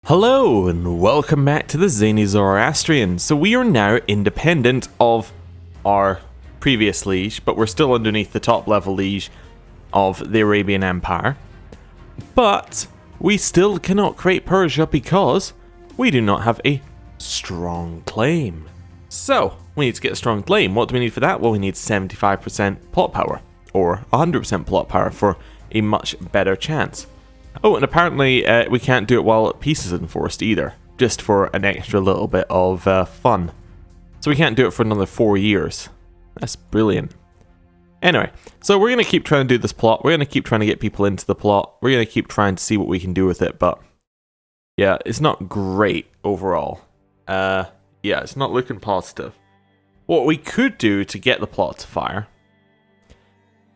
Hello and welcome back to the Zany Zoroastrians. So we are now independent of our previous liege, but we're still underneath the top level liege of the Arabian Empire. But we still cannot create Persia because we do not have a strong claim. So we need to get a strong claim. What do we need for that? Well, we need 75% plot power or 100% plot power for a much better chance. Oh, and apparently we can't do it while peace is enforced either, just for an extra little bit of fun. So we can't do it for another 4 years. That's brilliant. Anyway, so we're going to keep trying to do this plot. We're going to keep trying to get people into the plot. We're going to keep trying to see what we can do with it, but yeah, it's not great overall. Yeah, it's not looking positive. What we could do to get the plot to fire...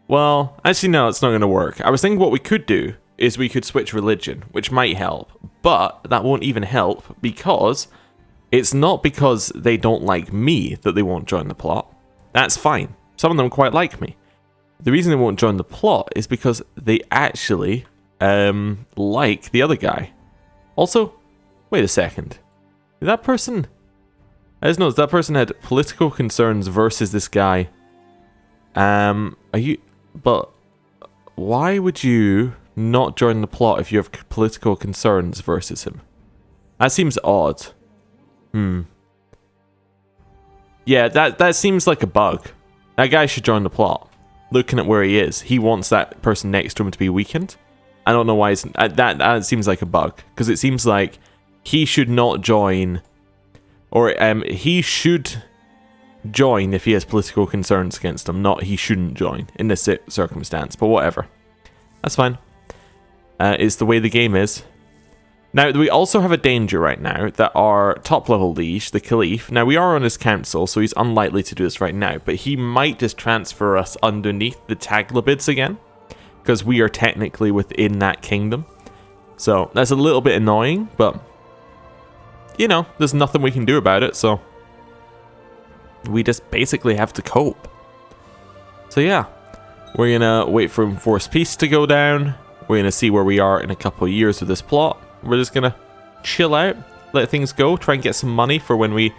Well, actually no, it's not going to work. I was thinking what we could do is we could switch religion, which might help, but that won't even help because it's not because they don't like me that they won't join the plot. That's fine. Some of them quite like me. The reason they won't join the plot is because they actually like the other guy. Also, wait a second. That person... I just noticed that person had political concerns versus this guy. Are you... But why would you not join the plot if you have political concerns versus him? That seems odd. Yeah, that seems like a bug. That guy should join the plot. Looking at where he is, he wants that person next to him to be weakened. I don't know why it's... That seems like a bug. Because it seems like he should not join... Or he should join if he has political concerns against him. Not he shouldn't join in this circumstance. But whatever. That's fine. It's the way the game is. Now, we also have a danger right now that our top level liege, the Caliph, now we are on his council, so he's unlikely to do this right now, but he might just transfer us underneath the Taglabids again, because we are technically within that kingdom. So, that's a little bit annoying, but, you know, there's nothing we can do about it, so we just basically have to cope. So yeah, we're gonna wait for enforced peace to go down. We're going to see where we are in a couple of years with this plot. We're just going to chill out, let things go, try and get some money for when we...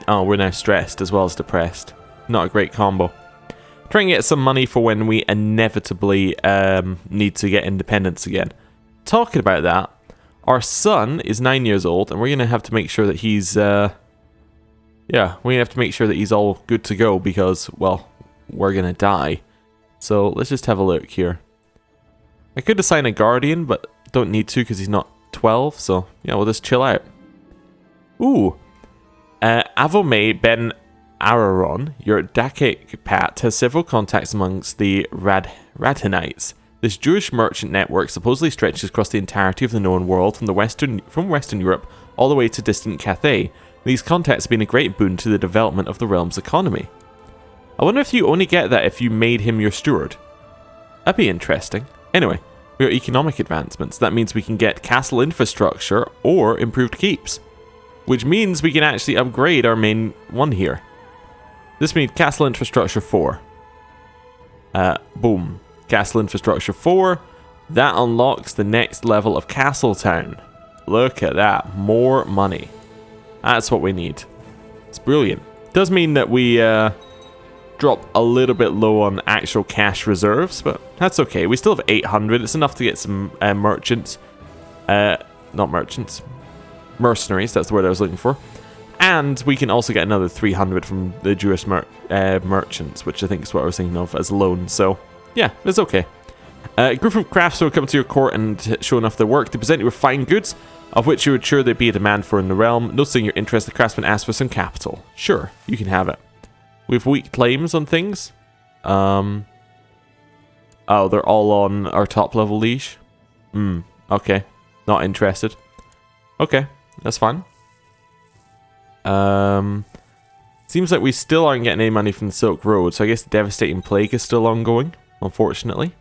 Oh, we're now stressed as well as depressed. Not a great combo. Try and get some money for when we inevitably need to get independence again. Talking about that, our son is 9 years old, and we're going to have to make sure that he's... Yeah, we're going to have to make sure that he's all good to go because, well, we're going to die. So let's just have a look here. I could assign a guardian, but don't need to because he's not 12, so yeah, we'll just chill out. Ooh. Avome Ben Araron, your Dakik Pat, has several contacts amongst the Radhanites. This Jewish merchant network supposedly stretches across the entirety of the known world from Western Europe all the way to distant Cathay. These contacts have been a great boon to the development of the realm's economy. I wonder if you only get that if you made him your steward. That'd be interesting. Anyway, we got economic advancements. That means we can get castle infrastructure or improved keeps. Which means we can actually upgrade our main one here. This means castle infrastructure 4. Boom. Castle infrastructure 4. That unlocks the next level of Castle Town. Look at that. More money. That's what we need. It's brilliant. Does mean that we... drop a little bit low on actual cash reserves, but that's okay. We still have 800. It's enough to get some merchants. Not merchants. Mercenaries, that's the word I was looking for. And we can also get another 300 from the Jewish merchants, which I think is what I was thinking of as loans. So, yeah, it's okay. A group of craftsmen will come to your court and show enough their work. They present you with fine goods, of which you would sure there'd be a demand for in the realm. Noticing your interest, the craftsman asks for some capital. Sure, you can have it. We have weak claims on things. Oh, they're all on our top level liege. Okay. Not interested. Okay, that's fine. Seems like we still aren't getting any money from the Silk Road, so I guess the Devastating Plague is still ongoing, unfortunately.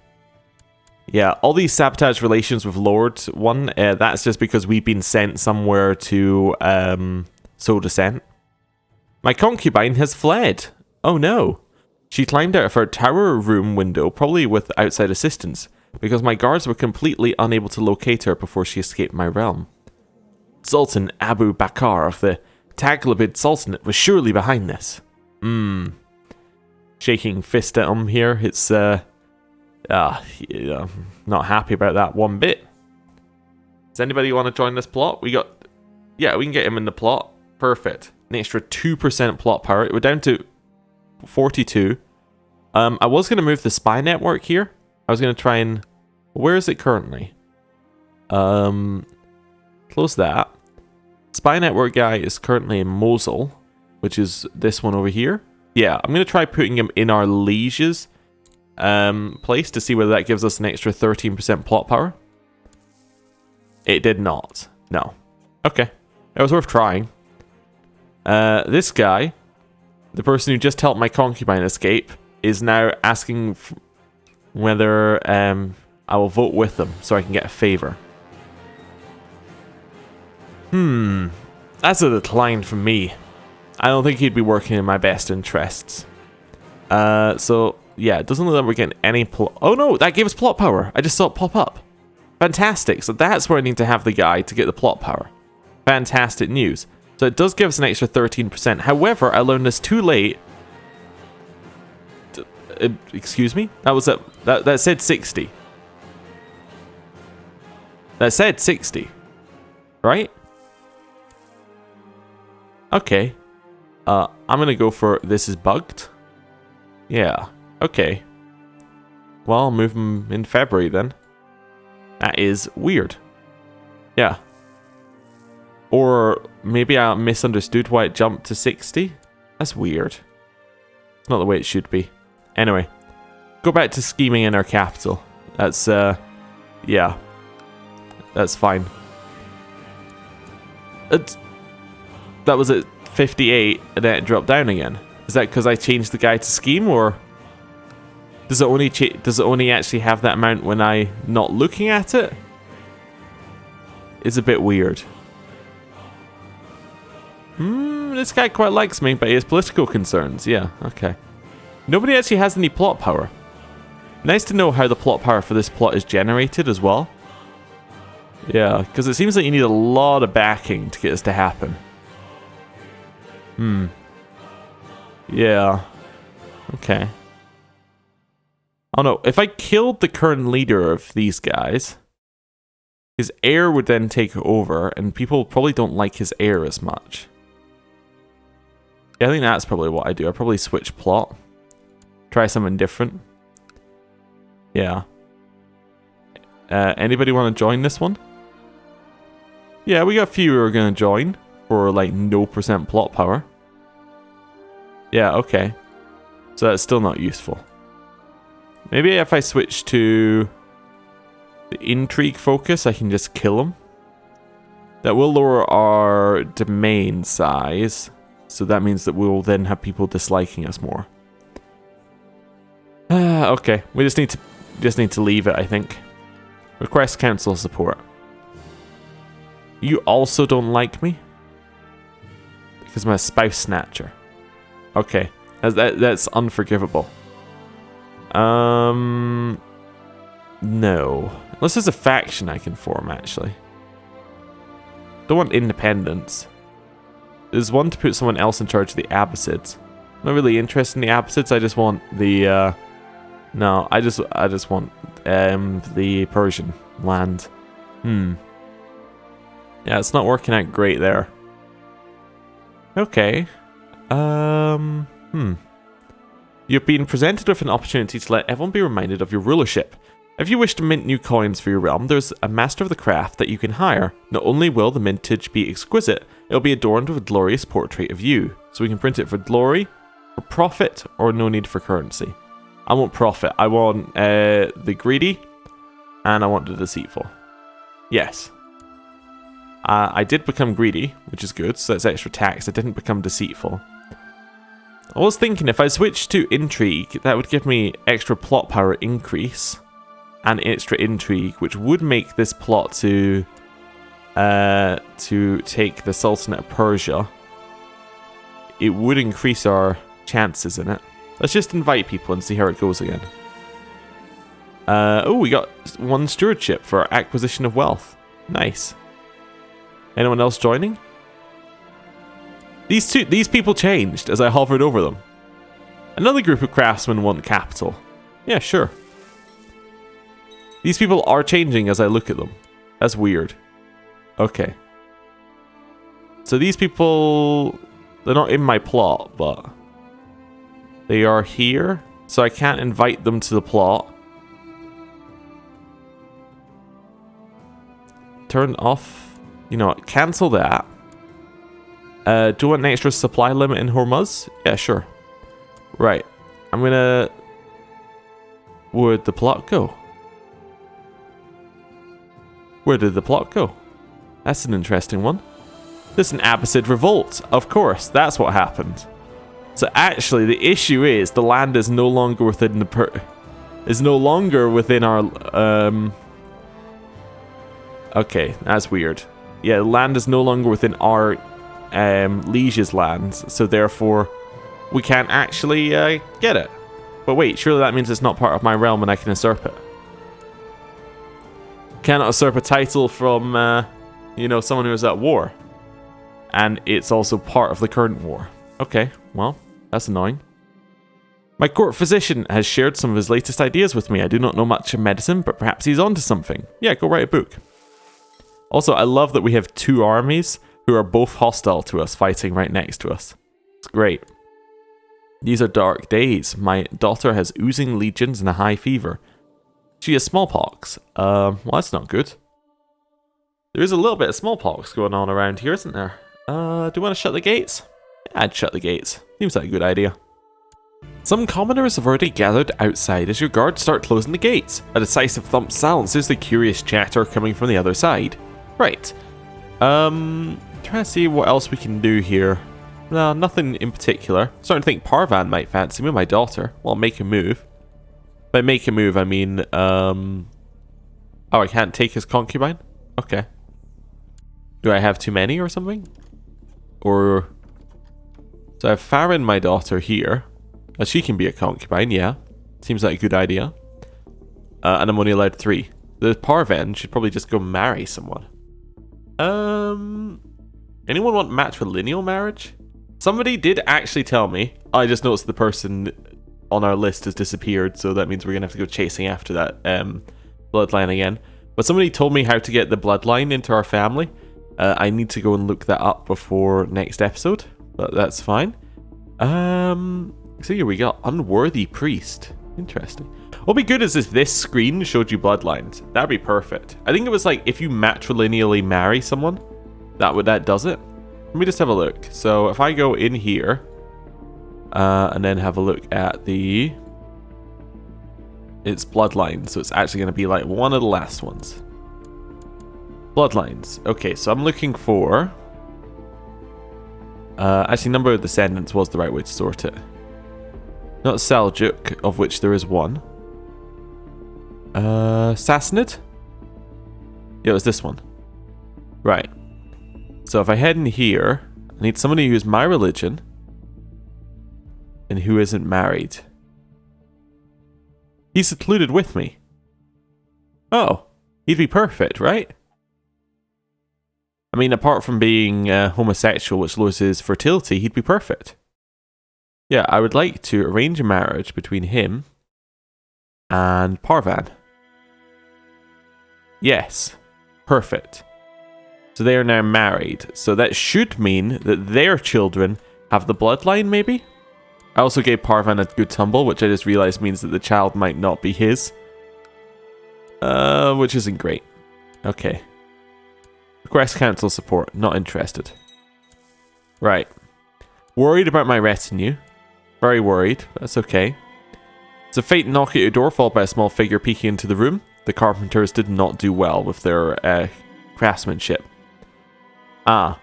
Yeah, all these sabotage relations with Lord 1, that's just because we've been sent somewhere to sow dissent. My concubine has fled. Oh no. She climbed out of her tower room window, probably with outside assistance, because my guards were completely unable to locate her before she escaped my realm. Sultan Abu Bakr of the Taghlibid Sultanate was surely behind this. Shaking fist at him here. It's, not happy about that one bit. Does anybody want to join this plot? We can get him in the plot. Perfect. An extra 2% plot power. We're down to 42. I was going to move the spy network here. I was going to try and... Where is it currently? Close that. Spy network guy is currently in Mosul, which is this one over here. Yeah, I'm going to try putting him in our liege's place to see whether that gives us an extra 13% plot power. It did not. No. Okay. It was worth trying. This guy, the person who just helped my concubine escape, is now asking whether I will vote with them so I can get a favor. That's a decline from me. I don't think he'd be working in my best interests. So, yeah, it doesn't look like we're getting any plot... Oh no, that gave us plot power. I just saw it pop up. Fantastic. So that's where I need to have the guy to get the plot power. Fantastic news. So it does give us an extra 13%. However, I learned this too late. Excuse me? That said 60. That said 60. Right? Okay. I'm gonna go for this is bugged. Yeah. Okay. Well, I'll move him in February then. That is weird. Yeah. Or maybe I misunderstood why it jumped to 60. That's weird. It's not the way it should be. Anyway. Go back to scheming in our capital. That's, yeah. That's fine. That was at 58 and then it dropped down again. Is that because I changed the guy to scheme, or does it only actually have that amount when I not looking at it? It's a bit weird. This guy quite likes me, but he has political concerns. Yeah, okay. Nobody actually has any plot power. Nice to know how the plot power for this plot is generated as well. Yeah, because it seems like you need a lot of backing to get this to happen. Yeah. Okay. Oh no, if I killed the current leader of these guys, his heir would then take over, and people probably don't like his heir as much. Yeah, I think that's probably what I do. I probably switch plot. Try something different. Yeah. Anybody want to join this one? Yeah, we got a few who are going to join for like no % plot power. Yeah, okay. So that's still not useful. Maybe if I switch to the intrigue focus, I can just kill them. That will lower our domain size. So that means that we'll then have people disliking us more. Okay, we just need to leave it, I think. Request council support. You also don't like me? Because I'm a spouse snatcher. Okay, that's unforgivable. No. Unless there's a faction I can form, actually. Don't want independence. There's one to put someone else in charge of the Abbasids. I'm not really interested in the Abbasids, I just want the, no, I just want, the Persian land. Yeah, it's not working out great there. Okay. You've been presented with an opportunity to let everyone be reminded of your rulership. If you wish to mint new coins for your realm, there's a master of the craft that you can hire. Not only will the mintage be exquisite, it'll be adorned with a glorious portrait of you. So we can print it for glory, for profit, or no need for currency. I want profit. I want the greedy, and I want the deceitful. Yes. I did become greedy, which is good, so that's extra tax. I didn't become deceitful. I was thinking if I switched to intrigue, that would give me extra plot power increase and extra intrigue, which would make this plot to take the Sultanate of Persia. It would increase our chances in it. Let's just invite people and see how it goes again. Oh, we got one stewardship for our acquisition of wealth. Nice. Anyone else joining? These people changed as I hovered over them. Another group of craftsmen want capital. Yeah, sure. These people are changing as I look at them. That's weird. Okay. So these people, they're not in my plot, but they are here. So I can't invite them to the plot. Turn off. You know what? Cancel that. Do you want an extra supply limit in Hormuz? Yeah, sure. Right. I'm gonna... Where'd the plot go? Where did the plot go? That's an interesting one. There's an Abbasid revolt. Of course, that's what happened. So actually, the issue is the land is no longer within the our Okay, that's weird. Yeah, the land is no longer within our liege's lands, so therefore we can't actually get it. But wait, surely that means it's not part of my realm and I can usurp it. Cannot usurp a title from, you know, someone who is at war. And it's also part of the current war. Okay, well, that's annoying. My court physician has shared some of his latest ideas with me. I do not know much of medicine, but perhaps he's onto something. Yeah, go write a book. Also, I love that we have two armies who are both hostile to us fighting right next to us. It's great. These are dark days. My daughter has oozing legions and a high fever. She has smallpox. Well, that's not good. There is a little bit of smallpox going on around here, isn't there? Do you want to shut the gates? Yeah, I'd shut the gates. Seems like a good idea. Some commoners have already gathered outside as your guards start closing the gates. A decisive thump silences the curious chatter coming from the other side. Right. Trying to see what else we can do here. No, nothing in particular. Starting to think Parvan might fancy me, my daughter. Well, make a move. By make a move, I mean, oh, I can't take his concubine? Okay. Do I have too many or something? Or... So I have Farron, my daughter, here. She can be a concubine, yeah. Seems like a good idea. And I'm only allowed 3. The Parvan should probably just go marry someone. Anyone want matrilineal marriage? Somebody did actually tell me. I just noticed the person on our list has disappeared, so that means we're gonna have to go chasing after that bloodline again. But somebody told me how to get the bloodline into our family. I need to go and look that up before next episode, but that's fine. So here we got unworthy priest. Interesting. What'd be good is if this screen showed you bloodlines. That'd be perfect. I think it was like if you matrilineally marry someone, that does it. Let me just have a look. So if I go in here, and then have a look at its bloodline. So it's actually going to be like one of the last ones. Bloodlines. Okay, so I'm looking for... actually, number of descendants was the right way to sort it. Not Seljuk, of which there is one. Sassanid? Yeah, it was this one. Right. So if I head in here, I need somebody who's my religion and who isn't married. He's secluded with me. Oh, he'd be perfect, right? I mean, apart from being homosexual, which lowers his fertility, he'd be perfect. Yeah, I would like to arrange a marriage between him and Parvan. Yes, perfect. So they are now married. So that should mean that their children have the bloodline, maybe? I also gave Parvan a good tumble, which I just realized means that the child might not be his. Which isn't great. Okay. Request council support. Not interested. Right. Worried about my retinue. Very worried. That's okay. It's a fate knock at your door, followed by a small figure peeking into the room. The carpenters did not do well with their craftsmanship. Ah.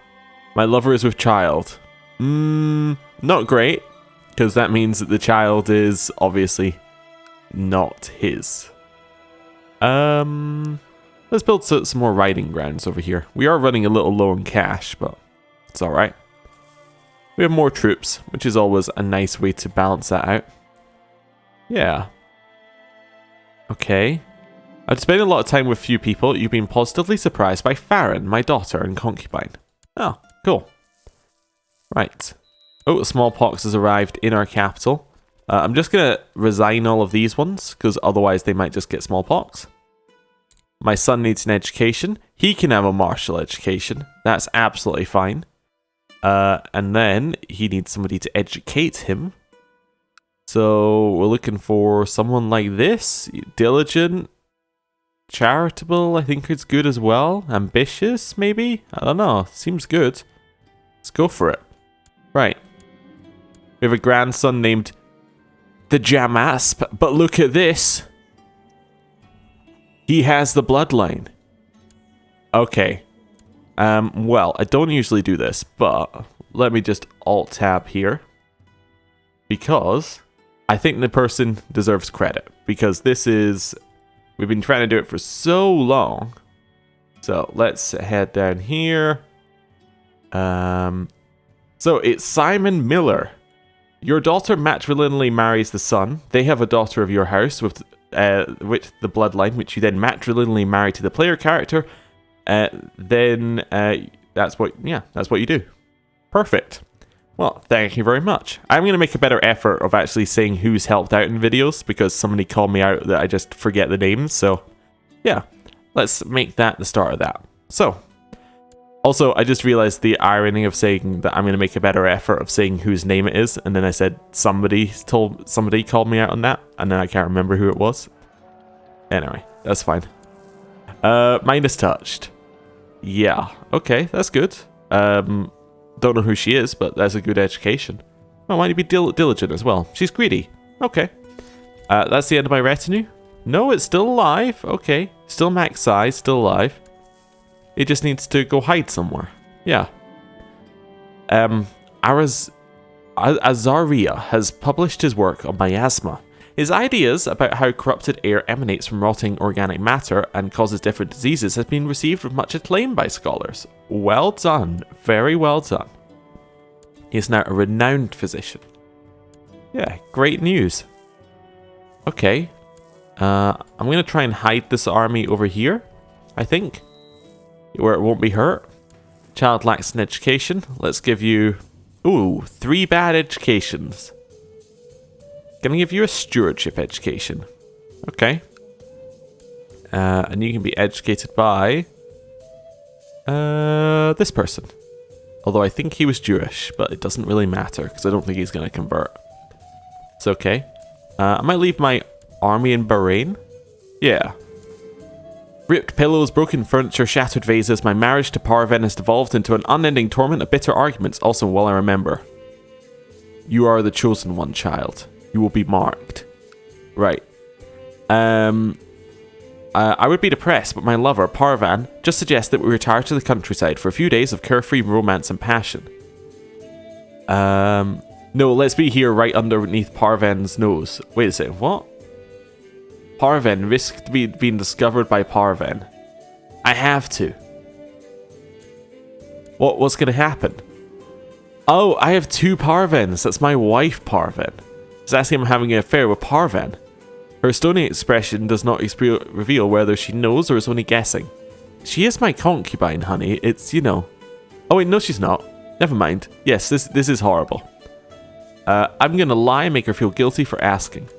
My lover is with child. Not great. Because that means that the child is obviously not his. Let's build some more riding grounds over here. We are running a little low in cash, but it's alright. We have more troops, which is always a nice way to balance that out. Yeah. Okay. I've spent a lot of time with few people. You've been positively surprised by Farron, my daughter and concubine. Oh, cool. Right. Oh, smallpox has arrived in our capital. I'm just going to resign all of these ones, because otherwise they might just get smallpox. My son needs an education. He can have a martial education. That's absolutely fine. And then he needs somebody to educate him. So we're looking for someone like this. Diligent. Charitable, I think it's good as well. Ambitious, maybe? I don't know. Seems good. Let's go for it. Right. We have a grandson named the Jamasp, but look at this. He has the bloodline. Okay. Well, I don't usually do this, but let me just Alt-Tab here. Because I think the person deserves credit. Because this is... We've been trying to do it for so long. So let's head down here. So it's Simon Miller. Your daughter matrilineally marries the son. They have a daughter of your house with the bloodline, which you then matrilineally marry to the player character. Then that's what you do. Perfect. Well, thank you very much. I'm going to make a better effort of actually saying who's helped out in videos, because somebody called me out that I just forget the names. So, yeah, let's make that the start of that. So, also, I just realized the irony of saying that I'm going to make a better effort of saying whose name it is, and then I said somebody called me out on that, and then I can't remember who it was. Anyway, that's fine. Minus touched. Yeah, okay, that's good. Don't know who she is, but that's a good education. Well, why don't you be diligent as well? She's greedy. Okay. That's the end of my retinue. No, it's still alive. Okay. Still max size, still alive. It just needs to go hide somewhere. Yeah. Azaria has published his work on miasma. His ideas about how corrupted air emanates from rotting organic matter and causes different diseases has been received with much acclaim by scholars. Well done. Very well done. He is now a renowned physician. Yeah, great news. Okay. I'm going to try and hide this army over here, I think, where it won't be hurt. Child lacks an education. Let's give you... Ooh, 3 bad educations. Gonna give you a stewardship education. Okay. And you can be educated by... this person. Although I think he was Jewish, but it doesn't really matter, because I don't think he's going to convert. It's okay. I might leave my army in Bahrain. Yeah. Ripped pillows, broken furniture, shattered vases. My marriage to Parven has devolved into an unending torment of bitter arguments. Also, while I remember. You are the chosen one, child. You will be marked. Right. I would be depressed, but my lover, Parvan, just suggests that we retire to the countryside for a few days of carefree romance and passion. No, let's be here right underneath Parvan's nose. Wait a second, what? Parvan, risk being discovered by Parvan. I have to. What's going to happen? Oh, I have 2 Parvans. That's my wife, Parvan. It's asking I'm having an affair with Parvan. Her stony expression does not reveal whether she knows or is only guessing. She is my concubine, honey. It's, you know... Oh wait, no she's not. Never mind. Yes, this is horrible. I'm gonna lie and make her feel guilty for asking.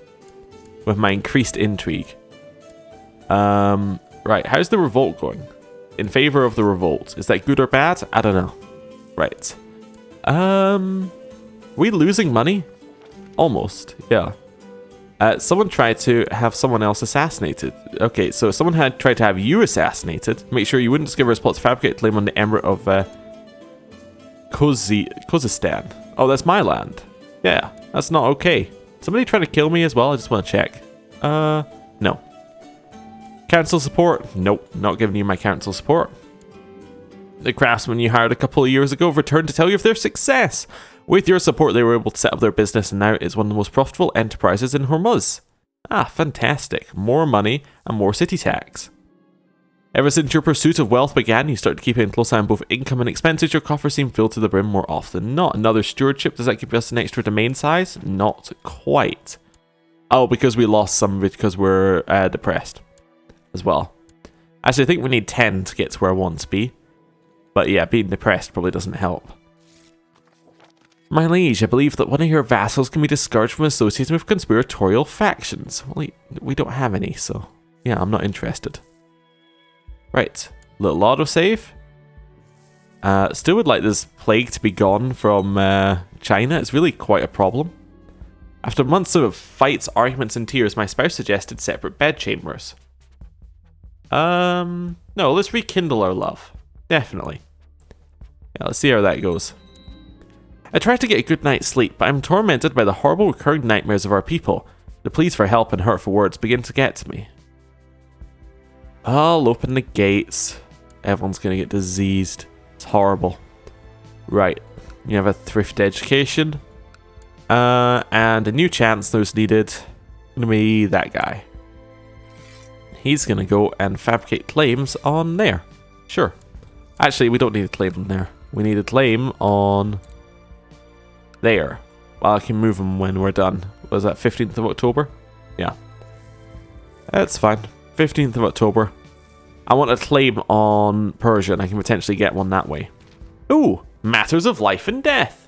With my increased intrigue. Right, how's the revolt going? In favor of the revolt. Is that good or bad? I don't know. Right. We losing money? Almost, yeah. Someone tried to have someone else assassinated. Okay, so someone had tried to have you assassinated. Make sure you wouldn't discover his plot to fabricate a claim on the emirate of Khuzestan. Oh, that's my land. Yeah, that's not okay. Somebody trying to kill me as well? I just want to check. No. Council support? Nope, not giving you my council support. The craftsmen you hired a couple of years ago have returned to tell you of their success. With your support, they were able to set up their business, and now it's one of the most profitable enterprises in Hormuz. Ah, fantastic. More money and more city tax. Ever since your pursuit of wealth began, you started keeping a close eye on both income and expenses. Your coffers seem filled to the brim more often than not. Another stewardship, does that give us an extra domain size? Not quite. Oh, because we lost some because we're depressed. as well. Actually, I think we need 10 to get to where I want to be. But yeah, being depressed probably doesn't help. My liege, I believe that one of your vassals can be discouraged from associating with conspiratorial factions. Well, we don't have any, so yeah, I'm not interested. Right, little autosave. Still would like this plague to be gone from China. It's really quite a problem. After months of fights, arguments, and tears, my spouse suggested separate bedchambers. No, let's rekindle our love. Definitely. Yeah, let's see how that goes. I tried to get a good night's sleep, but I'm tormented by the horrible recurring nightmares of our people. The pleas for help and hurtful words begin to get to me. I'll open the gates. Everyone's gonna get diseased. It's horrible. Right. You have a thrift education. And a new chancellor's needed. Gonna be that guy. He's gonna go and fabricate claims on there. Sure. Actually, we don't need a claim on there. We need a claim on there. Well, I can move them when we're done. Was that 15th of October? Yeah. That's fine. 15th of October. I want a claim on Persia, and I can potentially get one that way. Ooh, matters of life and death.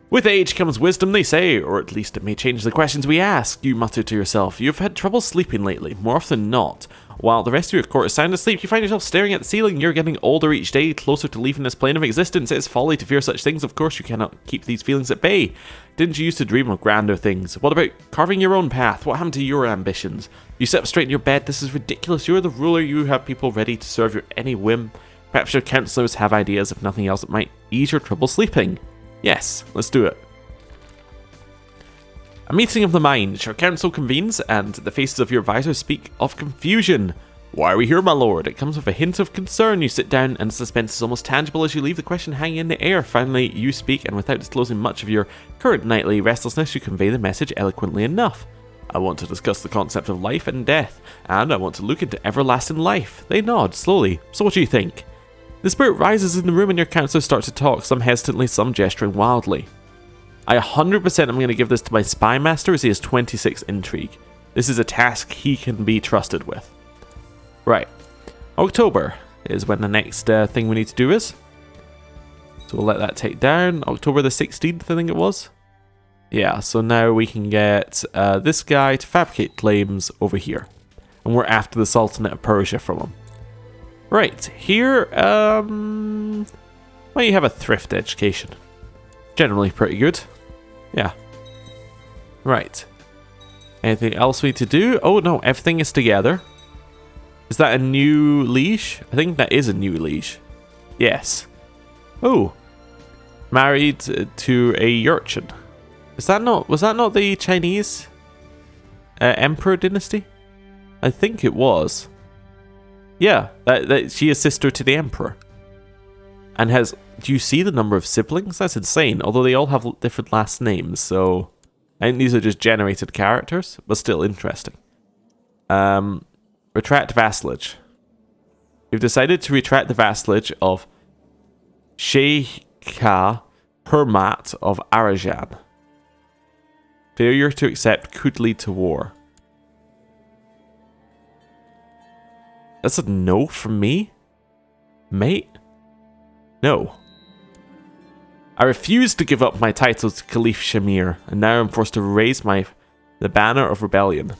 With age comes wisdom, they say, or at least it may change the questions we ask. You mutter to yourself. You've had trouble sleeping lately, more often than not. While the rest of your court is sound asleep, you find yourself staring at the ceiling. You're getting older each day, closer to leaving this plane of existence. It is folly to fear such things. Of course, you cannot keep these feelings at bay. Didn't you used to dream of grander things? What about carving your own path? What happened to your ambitions? You sit up straight in your bed. This is ridiculous. You're the ruler. You have people ready to serve your any whim. Perhaps your counselors have ideas, if nothing else, that might ease your trouble sleeping. Yes, let's do it. A meeting of the mind. Your council convenes, and the faces of your advisors speak of confusion. Why are we here, my lord? It comes with a hint of concern. You sit down, and suspense is almost tangible as you leave the question hanging in the air. Finally, you speak, and without disclosing much of your current nightly restlessness, you convey the message eloquently enough. I want to discuss the concept of life and death, and I want to look into everlasting life. They nod, slowly. So what do you think? The spirit rises in the room, and your counselors start to talk, some hesitantly, some gesturing wildly. I 100% am going to give this to my spy master as he has 26 intrigue. This is a task he can be trusted with. Right. October is when the next thing we need to do is. So we'll let that take down. October the 16th, I think it was. Yeah, so now we can get this guy to fabricate claims over here. And we're after the Sultanate of Persia from him. Right, here, well, you have a thrift education. Generally pretty good. Yeah. Right. Anything else we need to do? Oh no, everything is together. Is that a new liege? I think that is a new liege. Yes. Oh. Married to a urchin. Was that not the Chinese emperor dynasty? I think it was. Yeah, she is sister to the emperor. And has... Do you see the number of siblings? That's insane. Although they all have different last names, so... I think these are just generated characters, but still interesting. Retract vassalage. We've decided to retract the vassalage of Sheikha Hermat of Arajan. Failure to accept could lead to war. That's a no from me? Mate? No. I refuse to give up my title to Caliph Shamir, and now I'm forced to raise the banner of rebellion.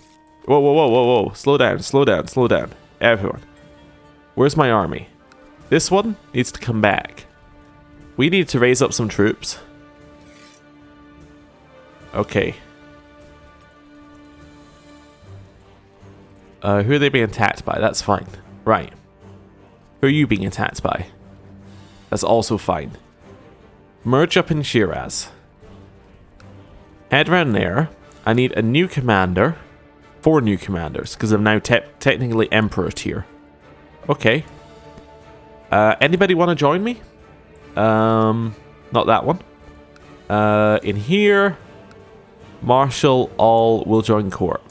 Whoa, whoa, whoa, whoa, whoa. Slow down, slow down, slow down. Everyone. Where's my army? This one needs to come back. We need to raise up some troops. Okay. Who are they being attacked by? That's fine. Right. Who are you being attacked by? That's also fine. Merge up in Shiraz. Head around there. I need a new commander. 4 new commanders, because I'm now technically Emperor tier. Okay. Anybody want to join me? Not that one. In here, Marshal all will join court.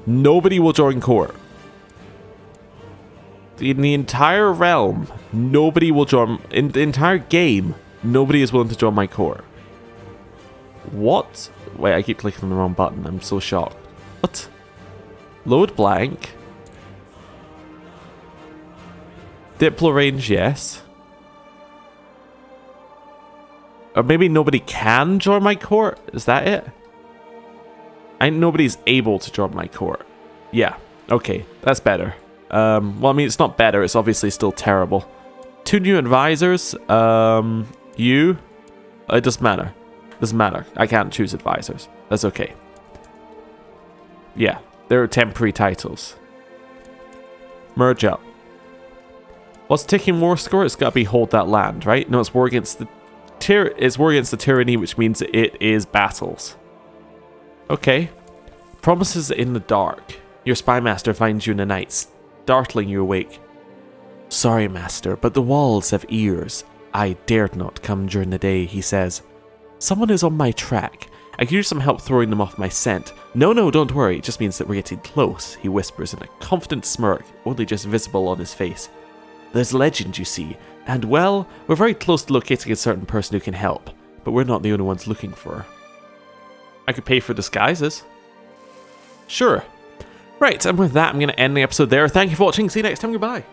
Nobody will join court. In the entire realm, nobody will join... In the entire game, nobody is willing to join my court. What? Wait, I keep clicking on the wrong button. I'm so shocked. What? Load blank. Diplo range, yes. Or maybe nobody can join my court? Is that it? I think nobody's able to join my court. Yeah, okay, that's better. Well, I mean, it's not better, it's obviously still terrible. 2 new advisors. You? It doesn't matter. Doesn't matter. I can't choose advisors. That's okay. Yeah, they're temporary titles. Merge up. What's ticking war score? It's got to be hold that land, right? No, it's war against the tyranny, which means it is battles. Okay. Promises in the dark. Your spy master finds you in the night, startling you awake. Sorry, master, but the walls have ears. I dared not come during the day, he says. Someone is on my track. I could use some help throwing them off my scent. No, don't worry. It just means that we're getting close, he whispers in a confident smirk, only just visible on his face. There's legend, you see, and well, we're very close to locating a certain person who can help, but we're not the only ones looking for her. I could pay for disguises. Sure. Right, and with that, I'm going to end the episode there. Thank you for watching. See you next time. Goodbye.